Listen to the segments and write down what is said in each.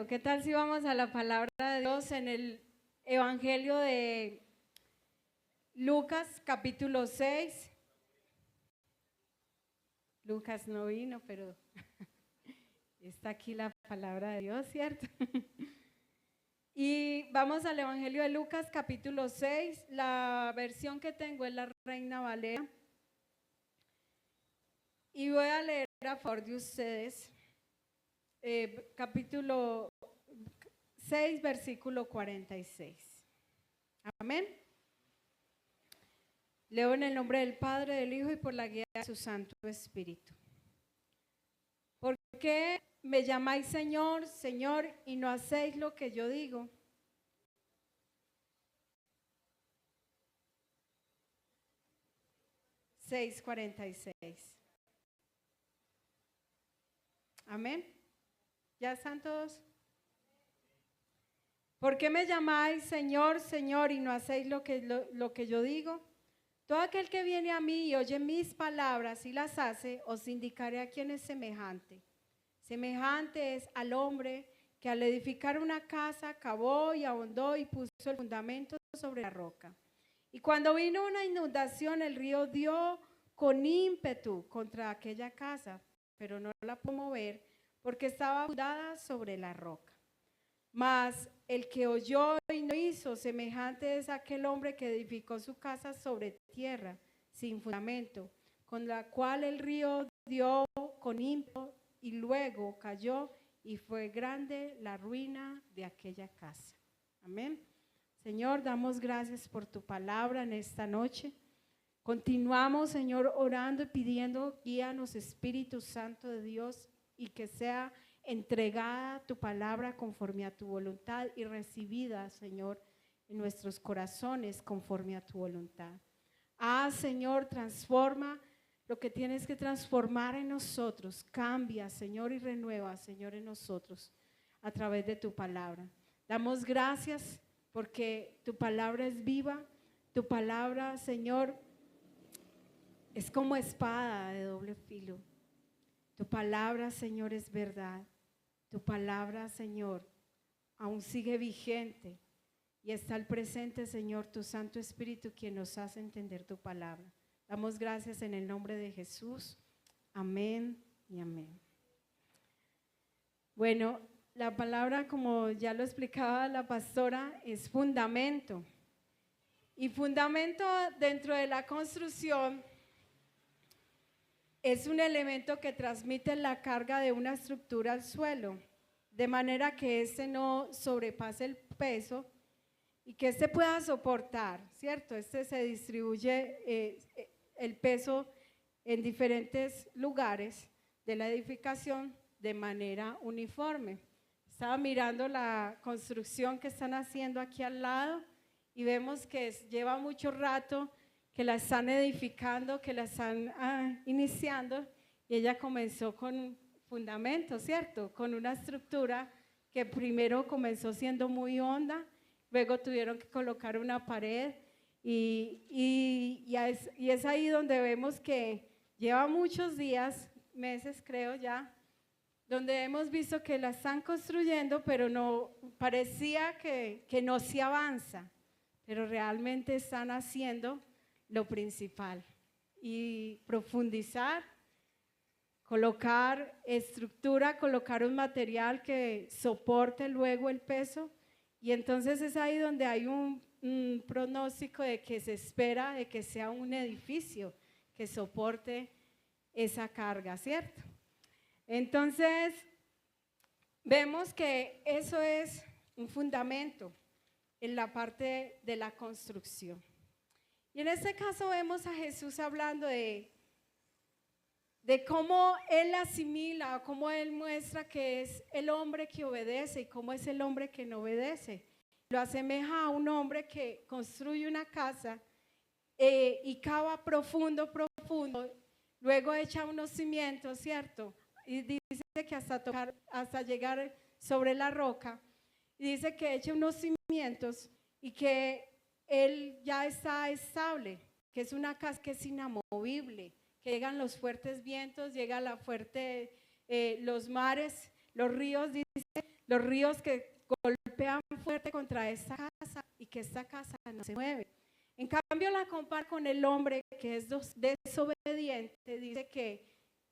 ¿Qué tal si vamos a la palabra de Dios en el Evangelio de Lucas, capítulo 6? Lucas no vino, pero está aquí la palabra de Dios, ¿cierto? Y vamos al Evangelio de Lucas, capítulo 6. La versión que tengo es la Reina Valera. Y voy a leer a favor de ustedes, capítulo 6, versículo 46. Amén. Leo en el nombre del Padre, del Hijo y por la guía de su Santo Espíritu. ¿Por qué me llamáis Señor, Señor, y no hacéis lo que yo digo? Seis 46. Amén. ¿Ya están todos? ¿Por qué me llamáis Señor, Señor, y no hacéis lo que yo digo? Todo aquel que viene a mí y oye mis palabras y las hace, os indicaré a quién es semejante. Semejante es al hombre que al edificar una casa cavó y ahondó y puso el fundamento sobre la roca. Y cuando vino una inundación, el río dio con ímpetu contra aquella casa, pero no la pudo mover porque estaba fundada sobre la roca. Mas el que oyó y no hizo, semejante es aquel hombre que edificó su casa sobre tierra, sin fundamento, con la cual el río dio con ímpetu y luego cayó, y fue grande la ruina de aquella casa. Amén. Señor, damos gracias por tu palabra en esta noche. Continuamos, Señor, orando y pidiendo, guíanos, Espíritu Santo de Dios, y que sea entregada tu palabra conforme a tu voluntad y recibida, Señor, en nuestros corazones conforme a tu voluntad. Señor, transforma lo que tienes que transformar en nosotros. Cambia, Señor, y renueva, Señor, en nosotros a través de tu palabra. Damos gracias porque tu palabra es viva. Tu palabra, Señor, es como espada de doble filo. Tu palabra, Señor, es verdad. Tu palabra, Señor, aún sigue vigente y está al presente, Señor, tu Santo Espíritu, quien nos hace entender tu palabra. Damos gracias en el nombre de Jesús. Amén y amén. Bueno, la palabra, como ya lo explicaba la pastora, es fundamento. Y fundamento dentro de la construcción es un elemento que transmite la carga de una estructura al suelo, de manera que éste no sobrepase el peso y que éste pueda soportar, ¿cierto? Este se distribuye el peso en diferentes lugares de la edificación de manera uniforme. Estaba mirando la construcción que están haciendo aquí al lado y vemos que lleva mucho rato que la están edificando, que la están iniciando, y ella comenzó con fundamento, ¿cierto? Con una estructura que primero comenzó siendo muy honda, luego tuvieron que colocar una pared y es ahí donde vemos que lleva muchos días, meses creo ya, donde hemos visto que la están construyendo, pero no parecía que no se avanza, pero realmente están haciendo lo principal y profundizar, colocar estructura, colocar un material que soporte luego el peso, y entonces es ahí donde hay un pronóstico de que se espera de que sea un edificio que soporte esa carga, ¿cierto? Entonces vemos que eso es un fundamento en la parte de la construcción. Y en este caso vemos a Jesús hablando de cómo Él asimila, cómo Él muestra que es el hombre que obedece y cómo es el hombre que no obedece. Lo asemeja a un hombre que construye una casa y cava profundo, luego echa unos cimientos, ¿cierto? Y dice que hasta llegar sobre la roca, y dice que echa unos cimientos y que él ya está estable, que es una casa que es inamovible, que llegan los fuertes vientos, llega los mares, dice, los ríos que golpean fuerte contra esta casa y que esta casa no se mueve. En cambio la compara con el hombre que es desobediente, dice que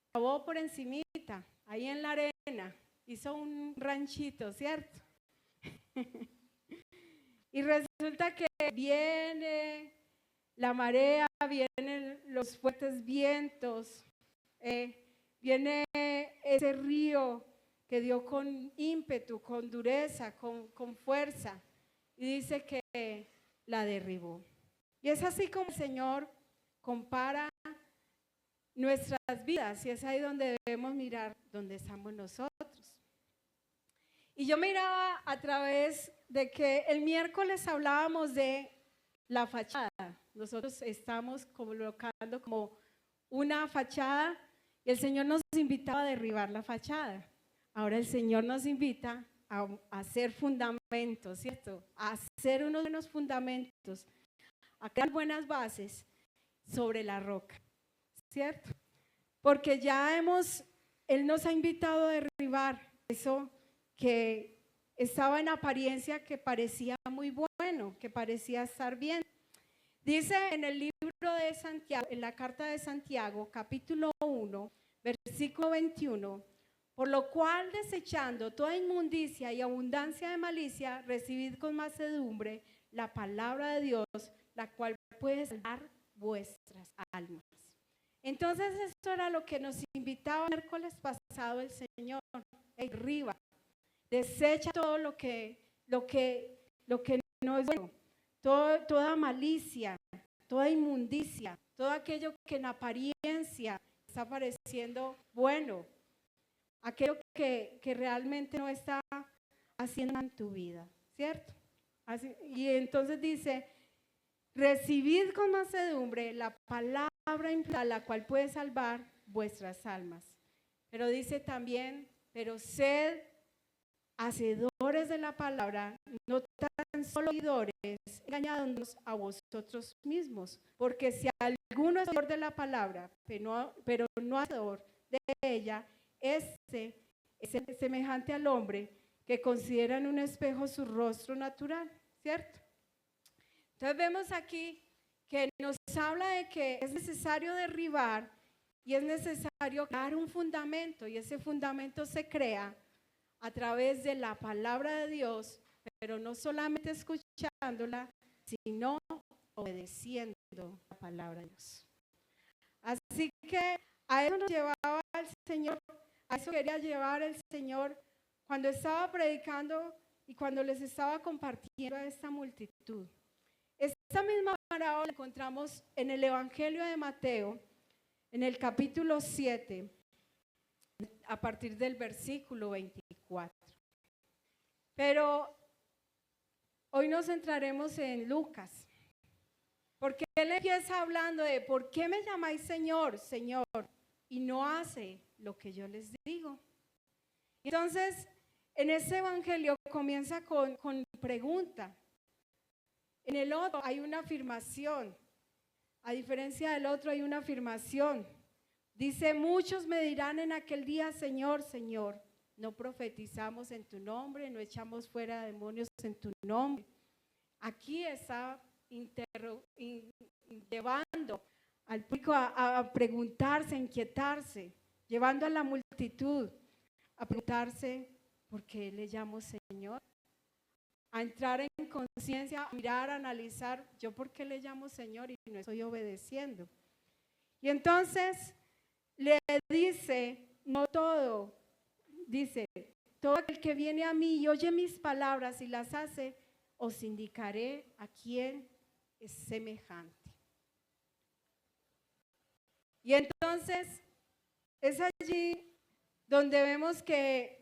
acabó por encimita, ahí en la arena, hizo un ranchito, ¿cierto? Y resulta que viene la marea, vienen los fuertes vientos, viene ese río que dio con ímpetu, con dureza, con fuerza, y dice que la derribó. Y es así como el Señor compara nuestras vidas, y es ahí donde debemos mirar dónde estamos nosotros. Y yo miraba a través de que el miércoles hablábamos de la fachada. Nosotros estamos colocando como una fachada y el Señor nos invitaba a derribar la fachada. Ahora el Señor nos invita a hacer fundamentos, ¿cierto? A hacer unos buenos fundamentos, a crear buenas bases sobre la roca, ¿cierto? Porque ya Él nos ha invitado a derribar eso que estaba en apariencia, que parecía muy bueno, que parecía estar bien. Dice en el libro de Santiago, en la carta de Santiago, capítulo 1, versículo 21, por lo cual desechando toda inmundicia y abundancia de malicia, recibid con mansedumbre la palabra de Dios, la cual puede salvar vuestras almas. Entonces esto era lo que nos invitaba el miércoles pasado el Señor, arriba, desecha todo lo que no es bueno, toda malicia, toda inmundicia, todo aquello que en apariencia está pareciendo bueno, aquello que realmente no está haciendo en tu vida, ¿cierto? Así, y entonces dice, recibid con mansedumbre la palabra la cual puede salvar vuestras almas. Pero dice también, pero sed hacedores de la palabra, no tan solo oidores, engañándonos a vosotros mismos, porque si alguno es oidor de la palabra, pero no hacedor de ella, este es semejante al hombre que considera en un espejo su rostro natural, ¿cierto? Entonces vemos aquí que nos habla de que es necesario derribar y es necesario crear un fundamento, y ese fundamento se crea a través de la palabra de Dios, pero no solamente escuchándola, sino obedeciendo la palabra de Dios. Así que a eso nos llevaba el Señor, a eso quería llevar el Señor cuando estaba predicando y cuando les estaba compartiendo a esta multitud. Esta misma parábola la encontramos en el Evangelio de Mateo, en el capítulo 7, a partir del versículo 24. Pero hoy nos centraremos en Lucas, porque él empieza hablando de ¿por qué me llamáis Señor, Señor? Y no hace lo que yo les digo. Entonces, en este evangelio comienza con pregunta. En el otro hay una afirmación, a diferencia del otro hay una afirmación. Dice, muchos me dirán en aquel día, Señor, Señor, no profetizamos en tu nombre, no echamos fuera demonios en tu nombre. Aquí está llevando al público a preguntarse, a inquietarse, llevando a la multitud a preguntarse, ¿por qué le llamo Señor? A entrar en conciencia, a mirar, a analizar, ¿yo por qué le llamo Señor y no estoy obedeciendo? Y entonces le dice, no todo, dice, todo aquel que viene a mí y oye mis palabras y las hace, os indicaré a quién es semejante. Y entonces es allí donde vemos que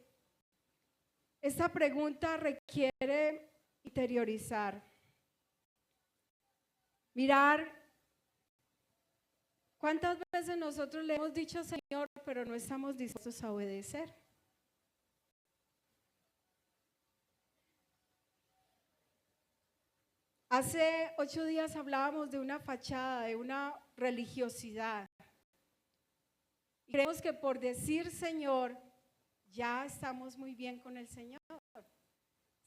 esta pregunta requiere interiorizar, mirar cuántas veces nosotros le hemos dicho Señor, pero no estamos dispuestos a obedecer. Hace 8 días hablábamos de una fachada, de una religiosidad. Creemos que por decir Señor ya estamos muy bien con el Señor.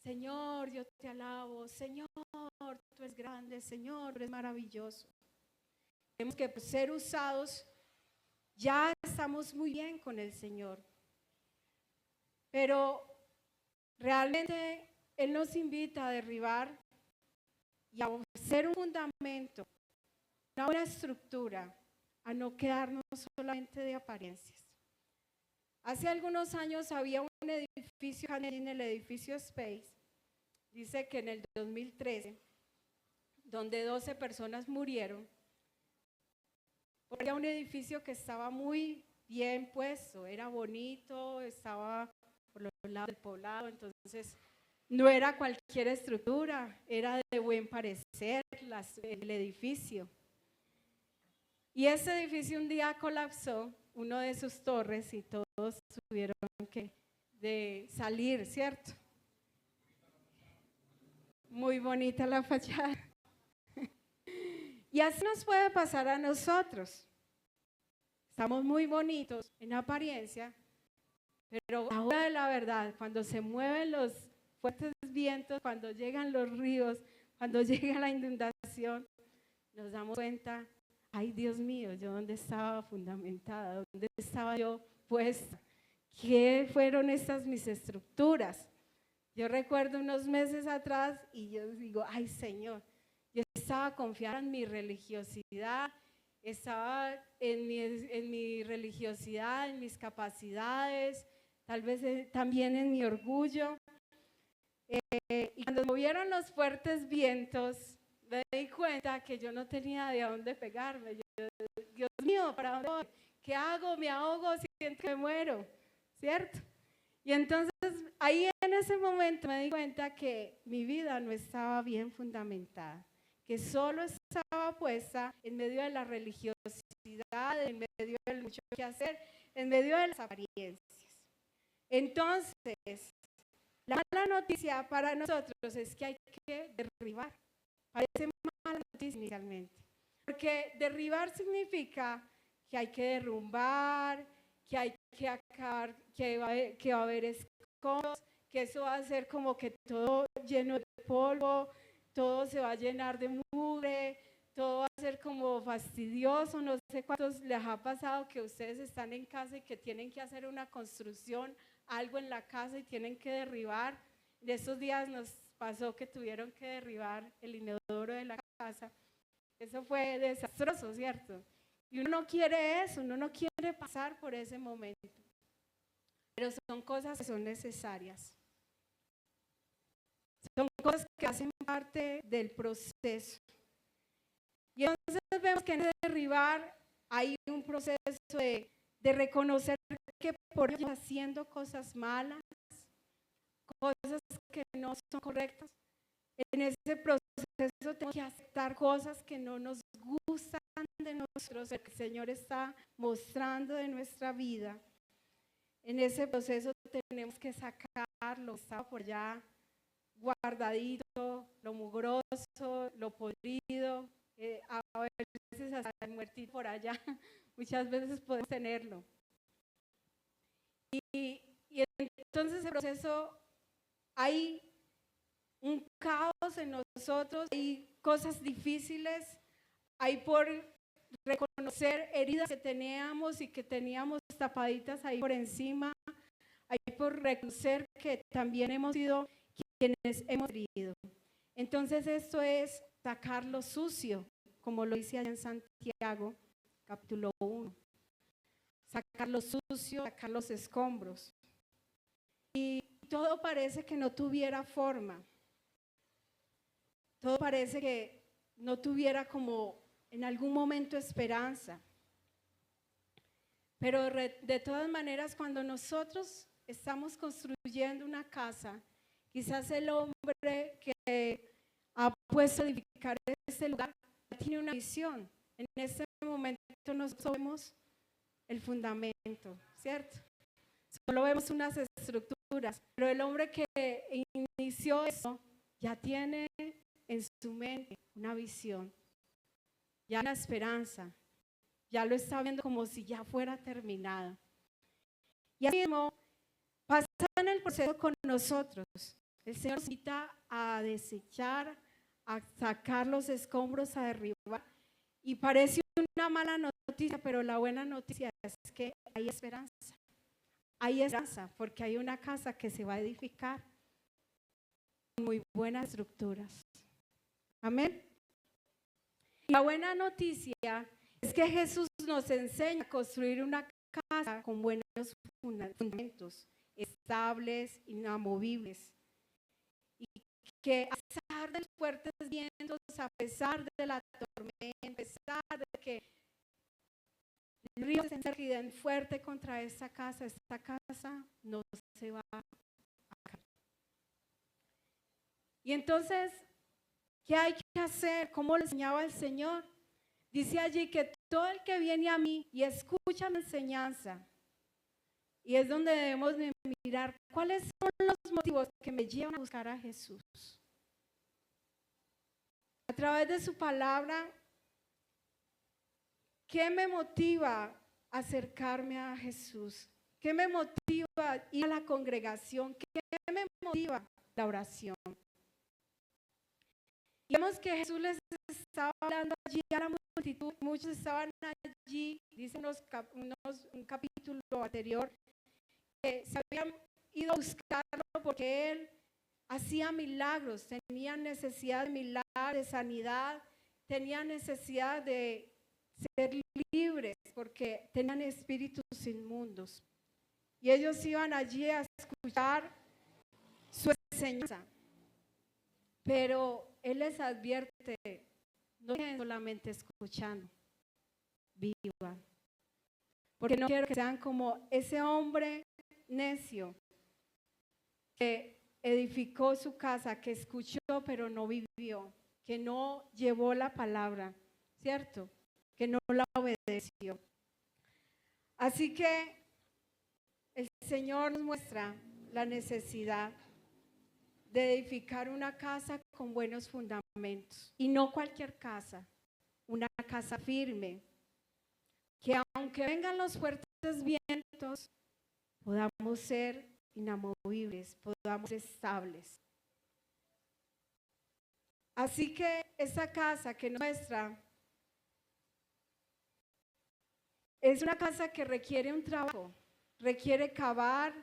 Señor, yo te alabo, Señor, tú eres grande, Señor, tú eres maravilloso. Tenemos que ser usados, ya estamos muy bien con el Señor. Pero realmente Él nos invita a derribar y a hacer un fundamento, una buena estructura, a no quedarnos solamente de apariencias. Hace algunos años había un edificio en el edificio Space, dice que en el 2013, donde 12 personas murieron, era un edificio que estaba muy bien puesto, era bonito, estaba por los lados del poblado, entonces no era cualquier estructura, era de buen parecer el edificio. Y ese edificio un día colapsó, uno de sus torres, y todos tuvieron que salir, ¿cierto? Muy bonita la fachada. Y así nos puede pasar a nosotros. Estamos muy bonitos en apariencia, pero a la hora de la verdad, cuando se mueven los fuertes vientos, cuando llegan los ríos, cuando llega la inundación, nos damos cuenta, ay Dios mío, yo dónde estaba fundamentada, dónde estaba yo puesta, qué fueron estas mis estructuras. Yo recuerdo unos meses atrás y yo digo, ay Señor, yo estaba confiada en mi religiosidad, estaba en mi religiosidad, en mis capacidades, tal vez también en mi orgullo. Y cuando movieron los fuertes vientos, me di cuenta que yo no tenía de dónde pegarme. Dios mío, ¿para dónde voy? ¿Qué hago? Me ahogo, siento que me muero, ¿cierto? Y entonces ahí en ese momento me di cuenta que mi vida no estaba bien fundamentada, que solo estaba puesta en medio de la religiosidad, en medio del mucho que hacer, en medio de las apariencias. Entonces, la mala noticia para nosotros es que hay que derribar. Parece mala noticia inicialmente, porque derribar significa que hay que derrumbar, que hay que acabar, que va a haber escombros, que eso va a ser como que todo lleno de polvo, todo se va a llenar de mugre, todo va a ser como fastidioso. No sé cuántos les ha pasado que ustedes están en casa y que tienen que hacer una construcción, algo en la casa y tienen que derribar. De estos días nos pasó que tuvieron que derribar el inodoro de la casa. Eso fue desastroso, ¿cierto? Y uno no quiere eso, uno no quiere pasar por ese momento. Pero son cosas que son necesarias. Son cosas que hacen parte del proceso. Y entonces vemos que en derribar hay un proceso de reconocer que por ello haciendo cosas malas, cosas que no son correctas. En ese proceso tenemos que aceptar cosas que no nos gustan de nosotros, que el Señor está mostrando de nuestra vida. En ese proceso tenemos que sacar lo que estaba por allá guardadito, lo mugroso, lo podrido, a veces hasta el muertito por allá, muchas veces podemos tenerlo. Y entonces el proceso, hay un caos en nosotros, hay cosas difíciles, hay por reconocer heridas que teníamos y que teníamos tapaditas ahí por encima, hay por reconocer que también hemos sido quienes hemos herido. Entonces esto es sacar lo sucio, como lo dice allá en Santiago, capítulo 1. Sacar lo sucio, sacar los escombros. Y todo parece que no tuviera forma. Todo parece que no tuviera como en algún momento esperanza. Pero de todas maneras, cuando nosotros estamos construyendo una casa, quizás el hombre que ha puesto a edificar este lugar tiene una visión. En este momento nosotros vemos el fundamento, ¿cierto? Solo vemos unas estructuras, pero el hombre que inició eso ya tiene en su mente una visión, ya una esperanza, ya lo está viendo como si ya fuera terminado. Y así mismo, el proceso con nosotros. El Señor nos invita a desechar, a sacar los escombros, a derribar. Y parece una mala noticia, pero la buena noticia es que hay esperanza. Hay esperanza porque hay una casa que se va a edificar con muy buenas estructuras. Amén. Y la buena noticia es que Jesús nos enseña a construir una casa con buenos fundamentos, estables, inamovibles. Y que a pesar de los fuertes vientos, a pesar de la tormenta, a pesar de que el río se den fuerte contra esta casa no se va a caer. Y entonces, ¿qué hay que hacer? ¿Cómo le enseñaba el Señor? Dice allí que todo el que viene a mí y escucha mi enseñanza, y es donde debemos de mirar cuáles son los motivos que me llevan a buscar a Jesús. A través de su palabra, ¿qué me motiva a acercarme a Jesús? ¿Qué me motiva a ir a la congregación? ¿Qué me motiva la oración? Y vemos que Jesús les estaba hablando allí a la multitud, muchos estaban allí, dice un capítulo anterior, que se habían ido a buscarlo porque Él hacía milagros, tenían necesidad de milagros, de sanidad, tenían necesidad de ser libres porque tenían espíritus inmundos. Y ellos iban allí a escuchar su enseñanza. Pero Él les advierte, no queden solamente escuchando, vivan. Porque no quiero que sean como ese hombre necio que edificó su casa, que escuchó pero no vivió, que no llevó la palabra, ¿cierto? Que no la obedeció. Así que el Señor nos muestra la necesidad de edificar una casa con buenos fundamentos, y no cualquier casa, una casa firme, que aunque vengan los fuertes vientos, podamos ser inamovibles, podamos ser estables. Así que esa casa que nos muestra es una casa que requiere un trabajo, requiere cavar,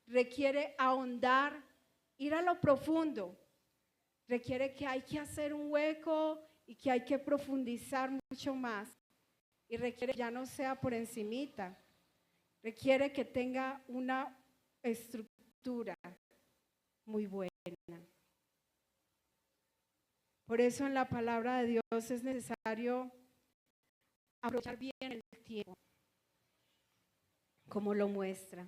requiere ahondar, ir a lo profundo, requiere que hay que hacer un hueco y que hay que profundizar mucho más, y requiere que ya no sea por encimita, requiere que tenga una estructura muy buena. Por eso en la palabra de Dios es necesario aprovechar bien el tiempo, como lo muestra.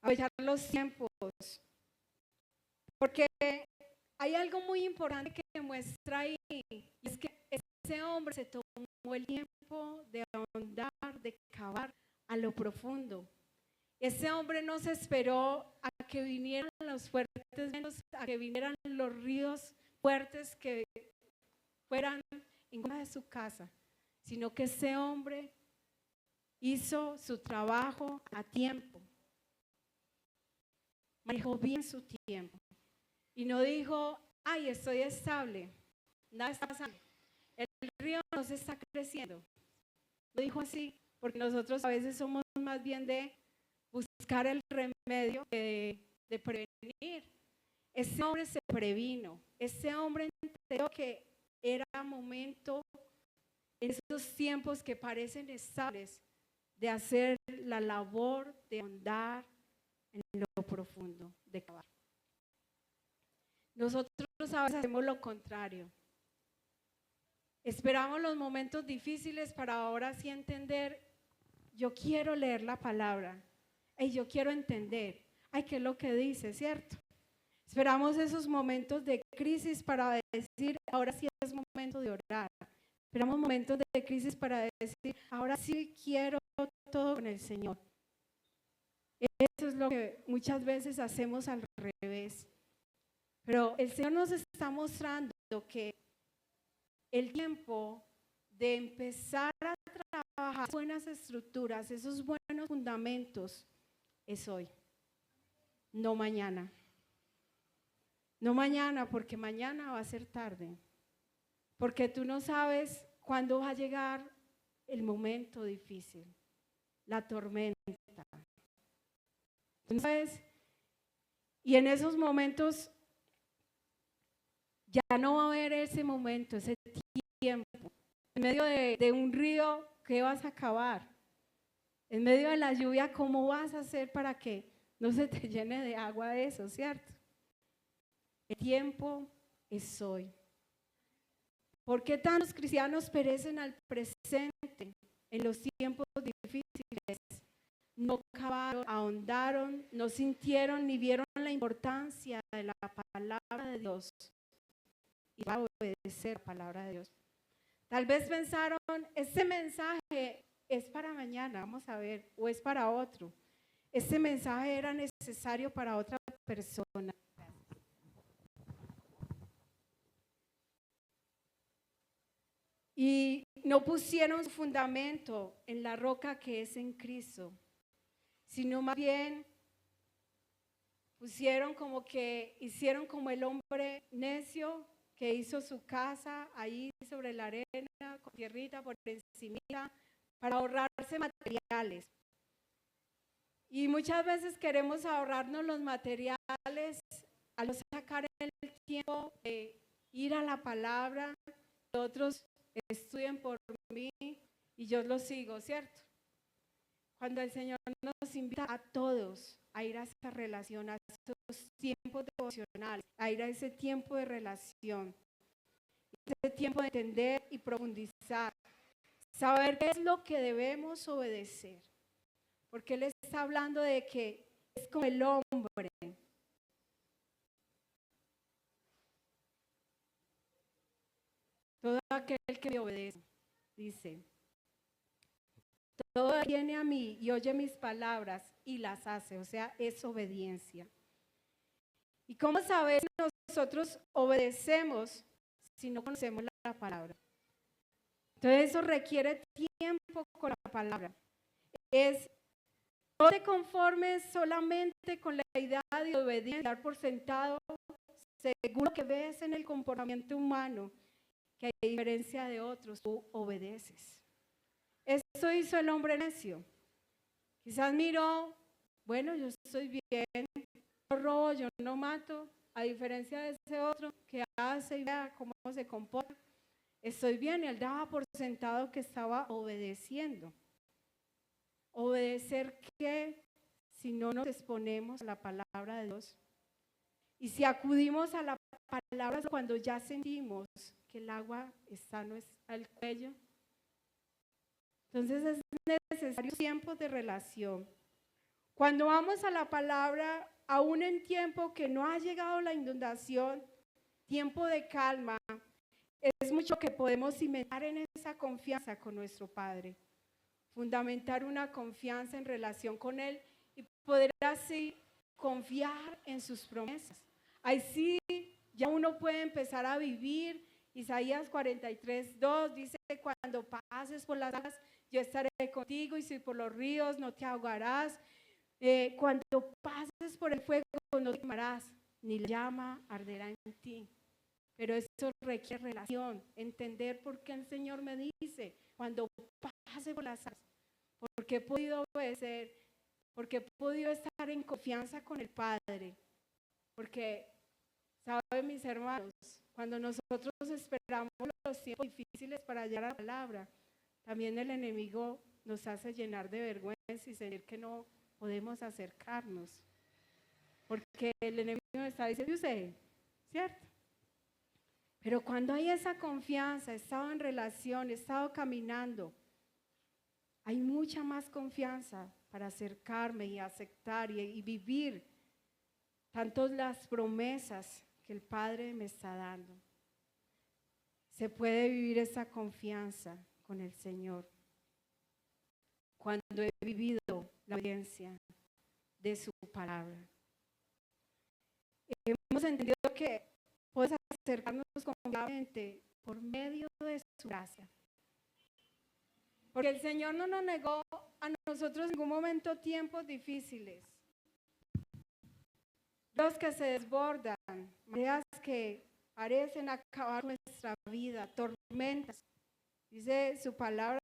Aprovechar los tiempos, porque hay algo muy importante que muestra ahí, y es que ese hombre se tomó el tiempo de ahondar, de cavar a lo profundo. Ese hombre no se esperó a que vinieran los fuertes vientos, a que vinieran los ríos fuertes que fueran en contra de su casa, sino que ese hombre hizo su trabajo a tiempo. Manejó bien su tiempo y no dijo, ay, estoy estable, nada está pasando, el río no se está creciendo. No dijo así, porque nosotros a veces somos más bien de buscar el remedio que de prevenir. Ese hombre se previno, ese hombre entendió que era momento en esos tiempos que parecen estables de hacer la labor de ahondar en lo profundo, de cavar. Nosotros a veces hacemos lo contrario. Esperamos los momentos difíciles para ahora sí entender, yo quiero leer la palabra, y yo quiero entender, ay, ¿qué es lo que dice, cierto? Esperamos esos momentos de crisis para decir, ahora sí es momento de orar. Esperamos momentos de crisis para decir, ahora sí quiero todo con el Señor. Eso es lo que muchas veces hacemos al revés. Pero el Señor nos está mostrando que el tiempo de empezar a trabajar buenas estructuras, esos buenos fundamentos, es hoy, no mañana. No mañana, porque mañana va a ser tarde. Porque tú no sabes cuándo va a llegar el momento difícil, la tormenta. Entonces, y en esos momentos ya no va a haber ese momento, ese tiempo. En medio de un río, ¿qué vas a acabar? En medio de la lluvia, ¿cómo vas a hacer para que no se te llene de agua eso, cierto? El tiempo es hoy. ¿Por qué tantos cristianos perecen al presente en los tiempos difíciles? No acabaron, ahondaron, no sintieron ni vieron la importancia de la palabra de Dios y a obedecer la palabra de Dios. Tal vez pensaron, este mensaje es para mañana, vamos a ver, o es para otro. Este mensaje era necesario para otra persona. Y no pusieron su fundamento en la roca que es en Cristo, sino más bien pusieron como que hicieron como el hombre necio que hizo su casa ahí sobre la arena, con tierrita por encima, para ahorrarse materiales. Y muchas veces queremos ahorrarnos los materiales al no sacar el tiempo de ir a la palabra, otros estudien por mí y yo los sigo, ¿cierto? Cuando el Señor nos invita a todos a ir a esa relación, a esos tiempos devocionales, a ir a ese tiempo de relación, ese tiempo de entender y profundizar, saber qué es lo que debemos obedecer, porque Él está hablando de que es como el hombre. Todo aquel que me obedece, dice, todo viene a mí y oye mis palabras y las hace, o sea, es obediencia. ¿Y cómo saber si nosotros obedecemos si no conocemos la palabra? Entonces eso requiere tiempo con la palabra. No te conformes solamente con la idea de obediencia, dar por sentado, seguro que ves en el comportamiento humano que a diferencia de otros, tú obedeces. Eso hizo el hombre necio. Quizás miró, bueno, yo estoy bien, no robo, yo no mato, a diferencia de ese otro que hace y vea cómo se comporta. Estoy bien, y él daba por sentado que estaba obedeciendo. Obedecer que si no nos exponemos a la palabra de Dios y si acudimos a la palabra cuando ya sentimos que el agua está al cuello, entonces es necesario tiempos de relación. Cuando vamos a la palabra, aún en tiempo que no ha llegado la inundación, tiempo de calma, es mucho que podemos cimentar en esa confianza con nuestro Padre. Fundamentar una confianza en relación con Él y poder así confiar en sus promesas. Ahí sí, ya uno puede empezar a vivir. Isaías 43:2 dice, cuando pases por las aguas, yo estaré contigo, y si por los ríos no te ahogarás. Cuando pases por el fuego no te quemarás, ni la llama arderá en ti. Pero eso requiere relación, entender por qué el Señor me dice, cuando pase por las aguas, porque he podido obedecer, porque he podido estar en confianza con el Padre. Porque, ¿saben mis hermanos? Cuando nosotros esperamos los tiempos difíciles para llegar a la palabra, también el enemigo nos hace llenar de vergüenza y sentir que no podemos acercarnos. Porque el enemigo nos está diciendo, usted, ¿cierto? Pero cuando hay esa confianza, he estado en relación, he estado caminando, hay mucha más confianza para acercarme y aceptar y vivir tanto las promesas que el Padre me está dando. Se puede vivir esa confianza con el Señor cuando he vivido la obediencia de su palabra. Hemos entendido que podemos acercarnos confiadamente por medio de su gracia. Porque el Señor no nos negó a nosotros en ningún momento tiempos difíciles. Ríos que se desbordan, mareas que parecen acabar nuestra vida, tormentas. Dice su palabra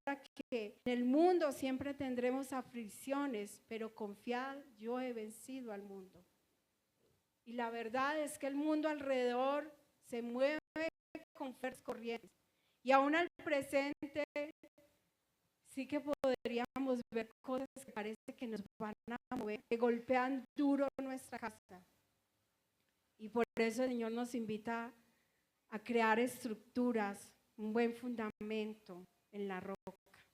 que en el mundo siempre tendremos aflicciones, pero confiad, yo he vencido al mundo. Y la verdad es que el mundo alrededor se mueve con fuertes corrientes. Y aún al presente sí que podríamos ver cosas que parece que nos van a mover, que golpean duro nuestra casa. Y por eso el Señor nos invita a crear estructuras, un buen fundamento en la roca.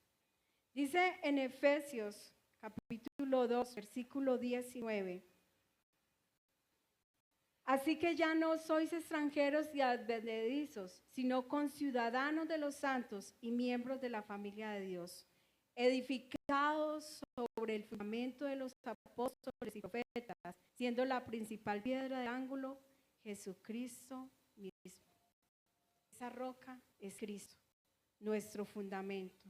Dice en Efesios capítulo 2, versículo 19. Así que ya no sois extranjeros y advenedizos, sino conciudadanos de los santos y miembros de la familia de Dios, edificados sobre el fundamento de los apóstoles y profetas, siendo la principal piedra de ángulo Jesucristo mismo. Esa roca es Cristo, nuestro fundamento.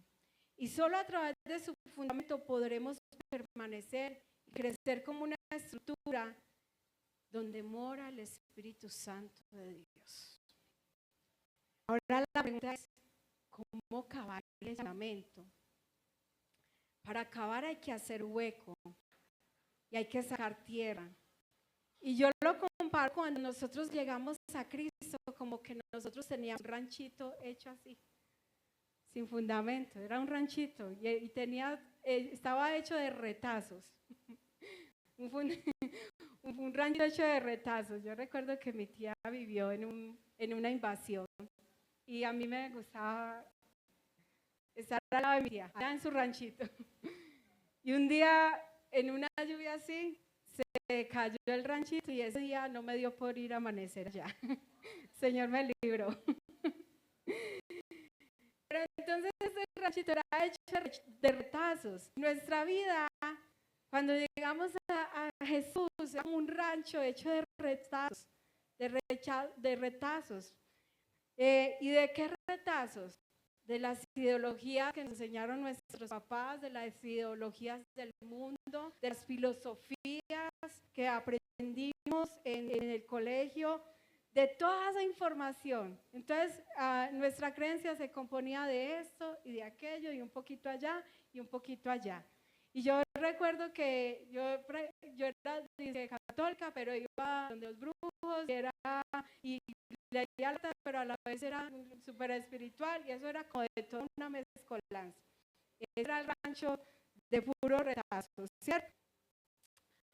Y solo a través de su fundamento podremos permanecer y crecer como una estructura donde mora el Espíritu Santo de Dios. Ahora la pregunta es, ¿cómo cavar el fundamento? Para cavar hay que hacer hueco y hay que sacar tierra. Y yo lo comparo cuando nosotros llegamos a Cristo, como que nosotros teníamos un ranchito hecho así, sin fundamento, era un ranchito y estaba hecho de retazos. Un rancho hecho de retazos. Yo recuerdo que mi tía vivió en una invasión y a mí me gustaba estar al lado de mi tía, allá en su ranchito. Y un día, en una lluvia así, se cayó el ranchito y ese día no me dio por ir a amanecer allá. Señor me libró. Pero entonces ese ranchito era hecho de retazos. Nuestra vida, cuando llegamos a Jesús, es como un rancho hecho de retazos. De retazos. ¿Y de qué retazos? De las ideologías que nos enseñaron nuestros papás, de las ideologías del mundo, de las filosofías que aprendimos en el colegio, de toda esa información. Entonces, nuestra creencia se componía de esto y de aquello, y un poquito allá y un poquito allá. Y yo recuerdo que yo era católica, pero iba donde los brujos y leía la, pero a la vez era súper espiritual y eso era como de toda una mezcolanza. Era el rancho de puro retazo, ¿cierto?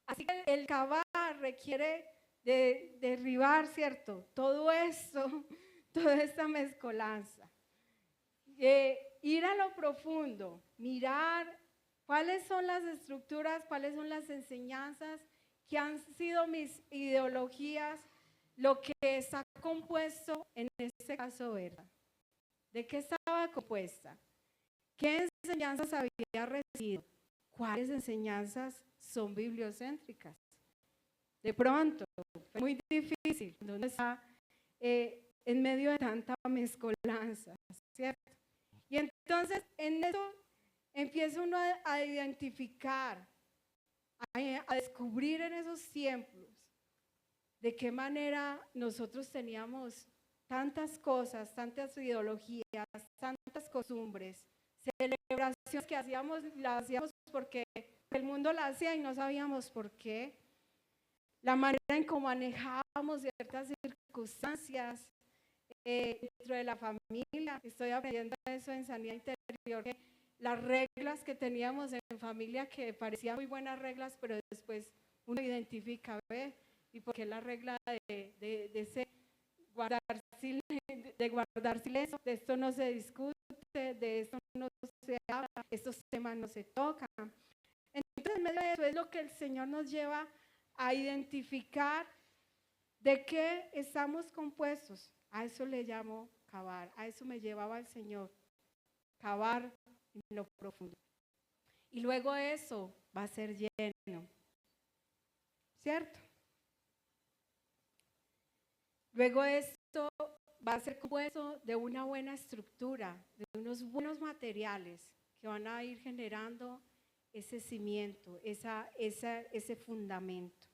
Así que el cavar requiere de derribar, ¿cierto? Todo esto, toda esta mezcolanza. Ir a lo profundo, mirar cuáles son las estructuras, cuáles son las enseñanzas que han sido mis ideologías, lo que está compuesto en este caso, ¿verdad? ¿De qué estaba compuesta? ¿Qué enseñanzas había recibido? ¿Cuáles enseñanzas son bibliocéntricas? De pronto, fue muy difícil, donde está en medio de tanta mezcolanza, ¿cierto? Y entonces en eso empieza uno a identificar, a descubrir en esos tiempos de qué manera nosotros teníamos tantas cosas, tantas ideologías, tantas costumbres, celebraciones que las hacíamos porque el mundo la hacía y no sabíamos por qué, la manera en cómo manejábamos ciertas circunstancias dentro de la familia. Estoy aprendiendo eso en sanidad interior, que las reglas que teníamos en familia que parecían muy buenas reglas, pero después uno identifica, ¿ve? Y porque la regla de guardar silencio, de esto no se discute, de esto no se habla, estos temas no se tocan. Entonces, en medio de eso es lo que el Señor nos lleva a identificar de qué estamos compuestos. A eso le llamo cavar, a eso me llevaba el Señor, cavar en lo profundo. Y luego eso va a ser lleno, ¿cierto? Luego esto va a ser compuesto de una buena estructura, de unos buenos materiales que van a ir generando ese cimiento, ese fundamento.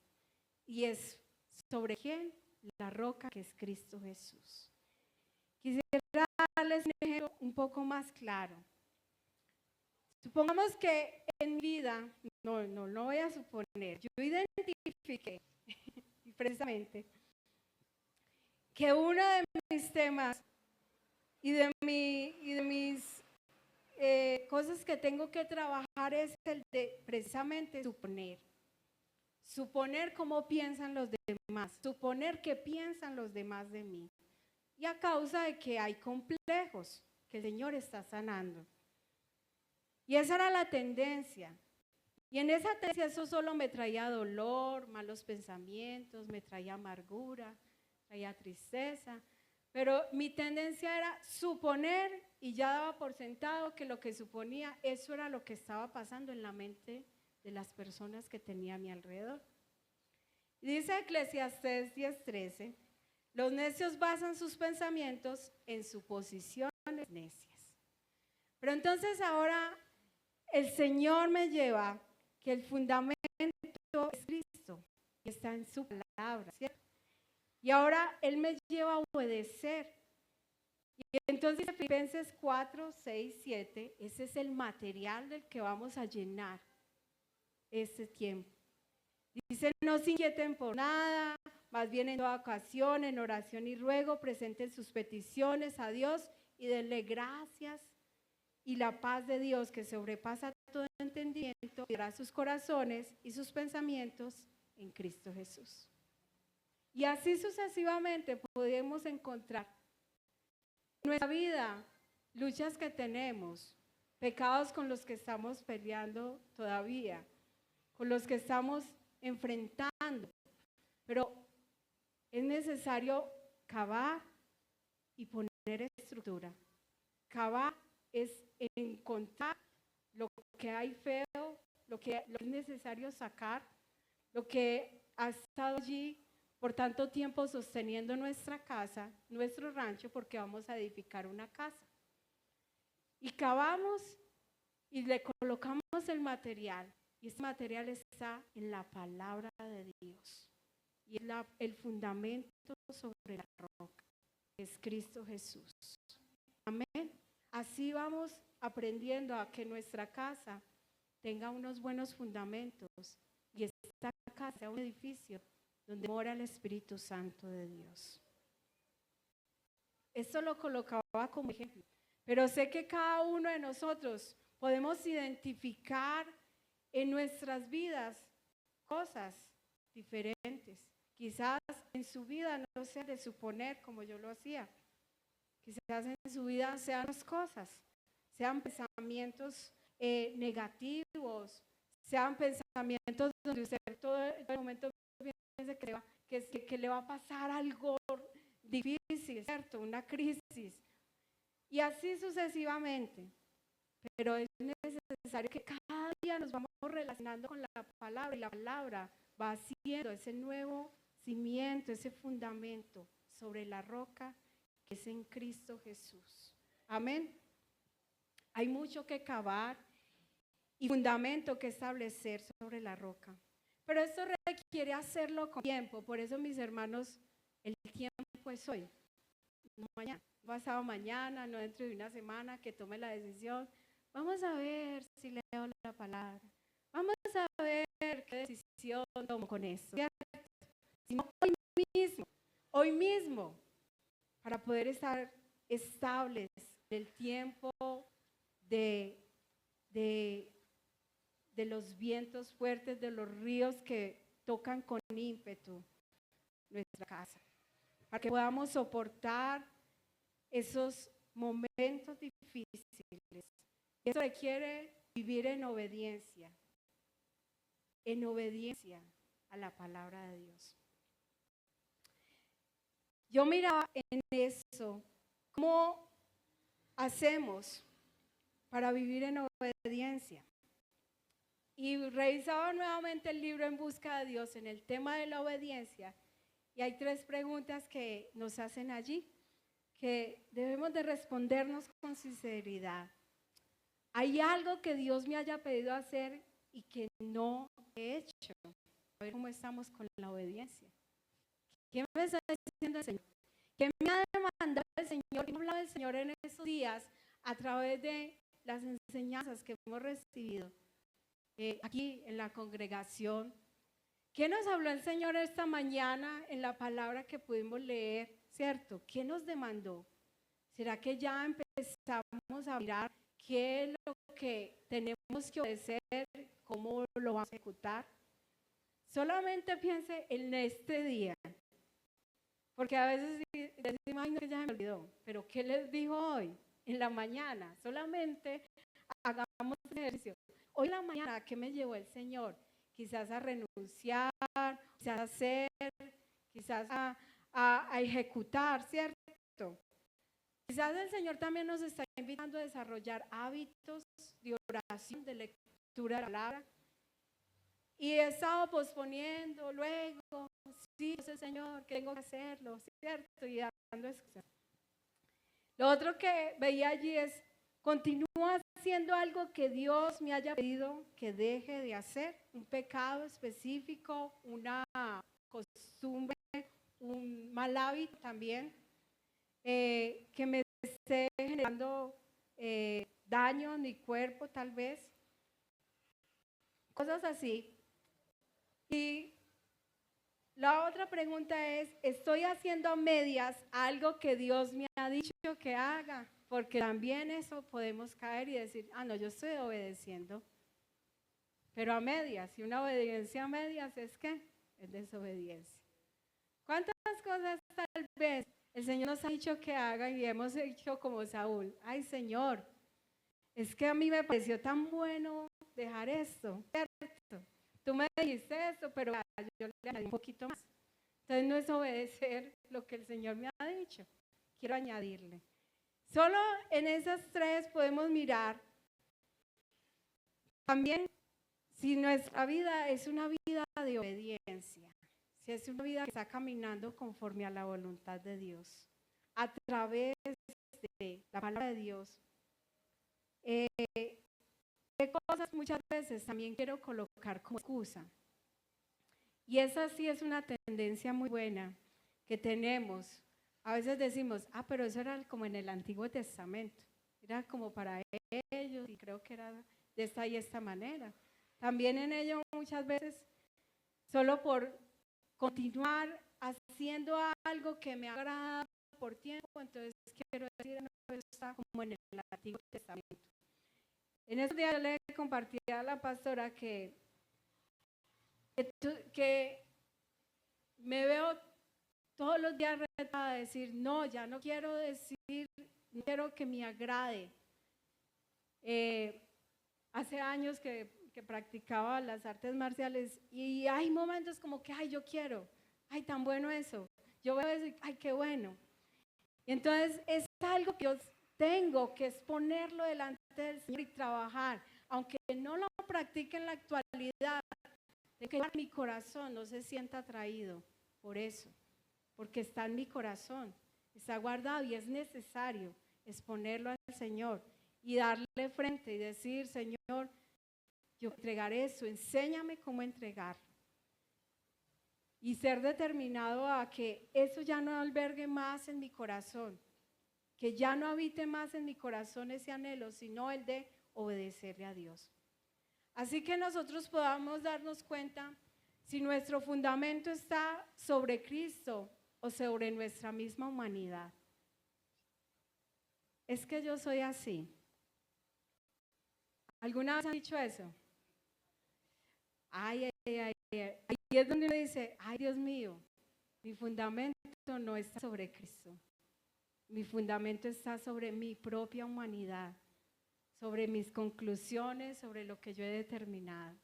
Y es ¿Sobre quién? La roca que es Cristo Jesús. Quisiera darles un ejemplo un poco más claro. Supongamos que en mi vida, no voy a suponer, yo identifiqué precisamente que uno de mis temas y de mis cosas que tengo que trabajar es el de precisamente suponer cómo piensan los demás, suponer qué piensan los demás de mí. Y a causa de que hay complejos que el Señor está sanando. Y esa era la tendencia. Y en esa tendencia eso solo me traía dolor, malos pensamientos, me traía amargura, traía tristeza. Pero mi tendencia era suponer y ya daba por sentado que lo que suponía, eso era lo que estaba pasando en la mente de las personas que tenía a mi alrededor. Y dice Eclesiastés 10:13, los necios basan sus pensamientos en suposiciones necias. Pero entonces ahora el Señor me lleva que el fundamento es Cristo, que está en su palabra, ¿cierto? Y ahora Él me lleva a obedecer. Y entonces Filipenses 4:6-7, ese es el material del que vamos a llenar este tiempo. Dice, no se inquieten por nada, más bien en toda ocasión, en oración y ruego, presenten sus peticiones a Dios y denle gracias. Y la paz de Dios, que sobrepasa todo entendimiento, guiará sus corazones y sus pensamientos en Cristo Jesús. Y así sucesivamente podemos encontrar en nuestra vida luchas que tenemos, pecados con los que estamos peleando todavía, con los que estamos enfrentando, pero es necesario cavar y poner estructura. Cavar es encontrar lo que hay feo, lo que es necesario sacar, lo que ha estado allí por tanto tiempo sosteniendo nuestra casa, nuestro rancho, porque vamos a edificar una casa. Y cavamos y le colocamos el material. Y ese material está en la palabra de Dios. Y es el fundamento sobre la roca, que es Cristo Jesús. Amén. Así vamos aprendiendo a que nuestra casa tenga unos buenos fundamentos y esta casa sea un edificio donde mora el Espíritu Santo de Dios. Esto lo colocaba como ejemplo, pero sé que cada uno de nosotros podemos identificar en nuestras vidas cosas diferentes. Quizás en su vida no sea de suponer como yo lo hacía. Quizás en su vida sean las cosas, sean pensamientos negativos, sean pensamientos donde usted todo el momento piensa que le va a pasar algo difícil, ¿cierto? Una crisis. Y así sucesivamente. Pero es necesario que cada día nos vamos relacionando con la palabra y la palabra va haciendo ese nuevo cimiento, ese fundamento sobre la roca que es en Cristo Jesús. Amén. Hay mucho que cavar y fundamento que establecer sobre la roca. Pero esto requiere hacerlo con tiempo. Por eso, mis hermanos, el tiempo es hoy, no mañana. Pasado mañana, no dentro de una semana, que tome la decisión. Vamos a ver si leo la palabra. Vamos a ver qué decisión tomo con esto. Sino hoy mismo, para poder estar estables en el tiempo de los vientos fuertes, de los ríos que tocan con ímpetu nuestra casa. Para que podamos soportar esos momentos difíciles. Eso requiere vivir en obediencia a la palabra de Dios. Yo miraba en eso, ¿cómo hacemos para vivir en obediencia? Y revisaba nuevamente el libro En Busca de Dios en el tema de la obediencia, y hay 3 preguntas que nos hacen allí, que debemos de respondernos con sinceridad. ¿Hay algo que Dios me haya pedido hacer y que no he hecho? A ver cómo estamos con la obediencia. ¿Qué me está diciendo el Señor? ¿Qué me ha demandado el Señor? ¿Qué me ha hablado el Señor en estos días a través de las enseñanzas que hemos recibido aquí en la congregación? ¿Qué nos habló el Señor esta mañana en la palabra que pudimos leer? ¿Cierto? ¿Qué nos demandó? ¿Será que ya empezamos a mirar qué es lo que tenemos que obedecer, cómo lo vamos a ejecutar? Solamente piense en este día, porque a veces decimos, ay, no, que ya me olvidó, pero ¿qué les dijo hoy? En la mañana, solamente hagamos ejercicio. Hoy en la mañana, ¿qué me llevó el Señor? Quizás a renunciar, quizás a hacer, quizás a ejecutar, ¿cierto? Quizás el Señor también nos está invitando a desarrollar hábitos de oración, de lectura de la palabra. Y he estado posponiendo, luego, sí, Señor, que tengo que hacerlo, ¿cierto? Y dando excusas. Lo otro que veía allí es, continúa haciendo algo que Dios me haya pedido que deje de hacer, un pecado específico, una costumbre, un mal hábito también, que me esté generando daño en mi cuerpo tal vez, cosas así. Y la otra pregunta es, ¿estoy haciendo a medias algo que Dios me ha dicho que haga? Porque también eso podemos caer y decir, no, yo estoy obedeciendo, pero a medias. Y una obediencia a medias es ¿qué? Es desobediencia. ¿Cuántas cosas tal vez el Señor nos ha dicho que haga y hemos hecho como Saúl? Ay, Señor, es que a mí me pareció tan bueno dejar esto, ¿cierto? Tú me dijiste esto, pero yo le añadí un poquito más. Entonces no es obedecer lo que el Señor me ha dicho. Quiero añadirle. Solo en esas tres podemos mirar también si nuestra vida es una vida de obediencia, si es una vida que está caminando conforme a la voluntad de Dios, a través de la palabra de Dios. ¿Qué cosas muchas veces también quiero colocar como excusa? Y esa sí es una tendencia muy buena que tenemos. A veces decimos, pero eso era como en el Antiguo Testamento, era como para ellos y creo que era de esta y esta manera. También en ello muchas veces, solo por continuar haciendo algo que me agrada por tiempo, entonces quiero decir, no, está como en el Antiguo Testamento. En esos días yo le compartí a la pastora que me veo todos los días retada a decir, no, ya no quiero decir, no quiero que me agrade. Hace años que practicaba las artes marciales y hay momentos como que, yo quiero, tan bueno eso. Yo voy a decir, qué bueno. Y entonces es algo que yo tengo que exponerlo delante del Señor y trabajar, aunque no lo practique en la actualidad, de que mi corazón no se sienta atraído por eso, porque está en mi corazón, está guardado y es necesario exponerlo al Señor y darle frente y decir, Señor, yo entregaré eso, enséñame cómo entregarlo. Y ser determinado a que eso ya no albergue más en mi corazón, que ya no habite más en mi corazón ese anhelo, sino el de obedecerle a Dios. Así que nosotros podamos darnos cuenta si nuestro fundamento está sobre Cristo o sobre nuestra misma humanidad. Es que yo soy así. ¿Alguna vez han dicho eso? Ahí es donde uno dice, Dios mío, mi fundamento no está sobre Cristo. Mi fundamento está sobre mi propia humanidad, sobre mis conclusiones, sobre lo que yo he determinado.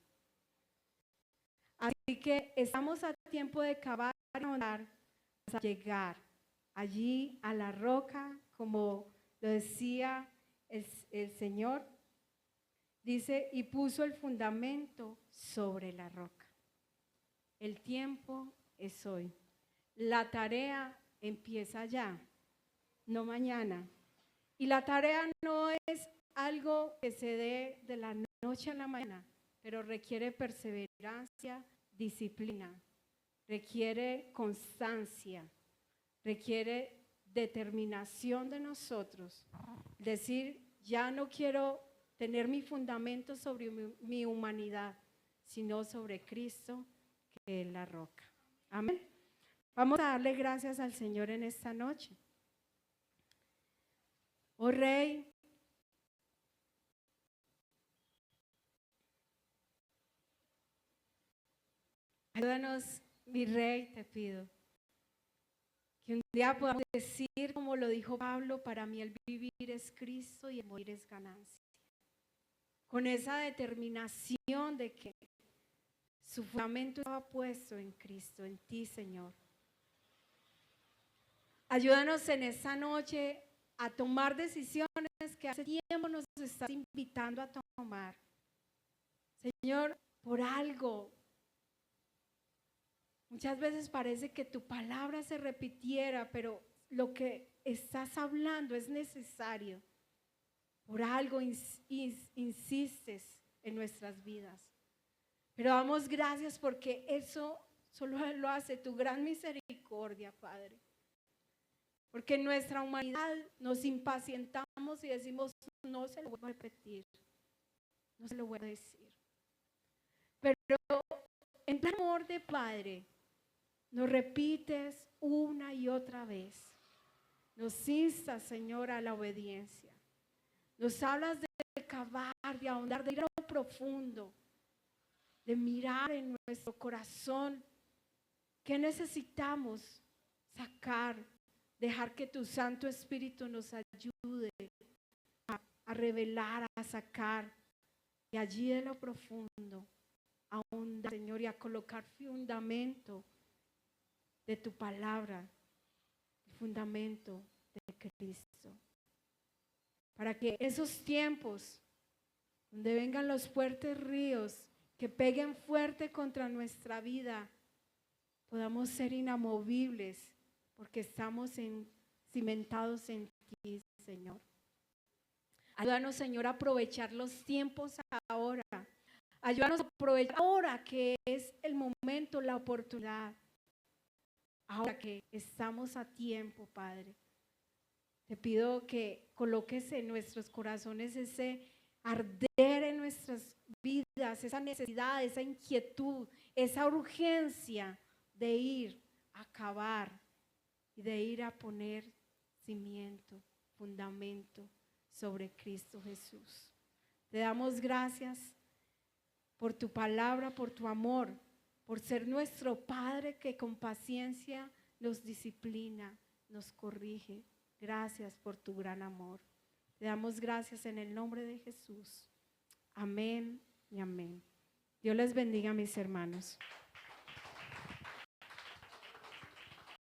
Así que estamos a tiempo de cavar y ahondar hasta llegar allí a la roca, como lo decía el Señor. Dice, y puso el fundamento sobre la roca. El tiempo es hoy. La tarea empieza ya, no mañana. Y la tarea no es algo que se dé de la noche a la mañana, pero requiere perseverancia, disciplina, requiere constancia, requiere determinación de nosotros. Decir, ya no quiero tener mi fundamento sobre mi humanidad, sino sobre Cristo, que es la roca. Amén. Vamos a darle gracias al Señor en esta noche. Oh Rey, ayúdanos, mi Rey, te pido, que un día podamos decir, como lo dijo Pablo, para mí el vivir es Cristo y el morir es ganancia. Con esa determinación de que su fundamento estaba puesto en Cristo, en ti, Señor. Ayúdanos en esta noche a tomar decisiones que hace tiempo nos estás invitando a tomar. Señor, por algo. Muchas veces parece que tu palabra se repitiera, pero lo que estás hablando es necesario. Por algo insistes en nuestras vidas. Pero damos gracias porque eso solo lo hace tu gran misericordia, Padre. Porque en nuestra humanidad nos impacientamos y decimos, no se lo voy a repetir, no se lo voy a decir. Pero en el amor de Padre, nos repites una y otra vez. Nos instas, Señor, a la obediencia. Nos hablas de cavar, de ahondar, de ir a lo profundo, de mirar en nuestro corazón qué necesitamos sacar, dejar que tu Santo Espíritu nos ayude a revelar, a sacar de allí de lo profundo, a ahondar, Señor, y a colocar fundamento de tu palabra, el fundamento de Cristo. Para que esos tiempos donde vengan los fuertes ríos que peguen fuerte contra nuestra vida, podamos ser inamovibles porque estamos cimentados en ti, Señor. Ayúdanos, Señor, a aprovechar los tiempos ahora. Ayúdanos a aprovechar ahora que es el momento, la oportunidad. Ahora que estamos a tiempo, Padre. Te pido que coloques en nuestros corazones ese arder en nuestras vidas, esa necesidad, esa inquietud, esa urgencia de ir a cavar y de ir a poner cimiento, fundamento sobre Cristo Jesús. Te damos gracias por tu palabra, por tu amor, por ser nuestro Padre que con paciencia nos disciplina, nos corrige. Gracias por tu gran amor. Te damos gracias en el nombre de Jesús. Amén y amén. Dios les bendiga, mis hermanos.